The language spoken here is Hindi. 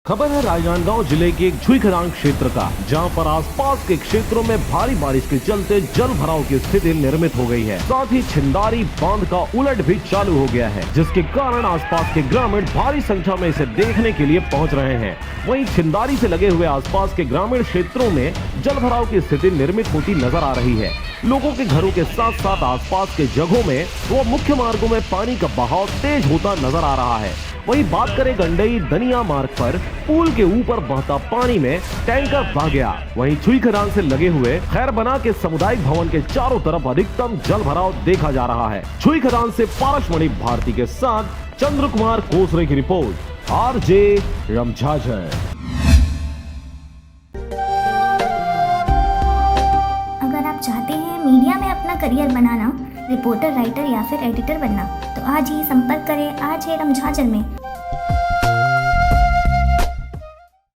खबर है राजनांदगांव जिले के एक छुईखदान क्षेत्र का, जहां पर आसपास के क्षेत्रों में भारी बारिश के चलते जल भराव की स्थिति निर्मित हो गई है। साथ ही छिंदारी बांध का उलट भी चालू हो गया है, जिसके कारण आसपास के ग्रामीण भारी संख्या में इसे देखने के लिए पहुंच रहे हैं। वहीं छिंदारी से लगे हुए आसपास के ग्रामीण क्षेत्रों में जल भराव की स्थिति निर्मित होती नजर आ रही है। लोगों के घरों के साथ साथ आसपास के जगहों में व मुख्य मार्गों में पानी का बहाव तेज होता नजर आ रहा है। वहीं बात करें गंडई दनिया मार्ग पर पुल के ऊपर बहता पानी में टैंकर बह गया। वहीं छुईखदान से लगे हुए खैरबना के सामुदायिक भवन के चारों तरफ अधिकतम जल भराव देखा जा रहा है। छुईखदान से पारसमणि भारती के साथ चंद्र कुमार कोसरे की रिपोर्ट, आरजे रमझाझर। अगर आप चाहते हैं मीडिया में अपना करियर बनाना, रिपोर्टर, राइटर या फिर एडिटर बनना, तो आज ही संपर्क करें आरजे रमझाझर में।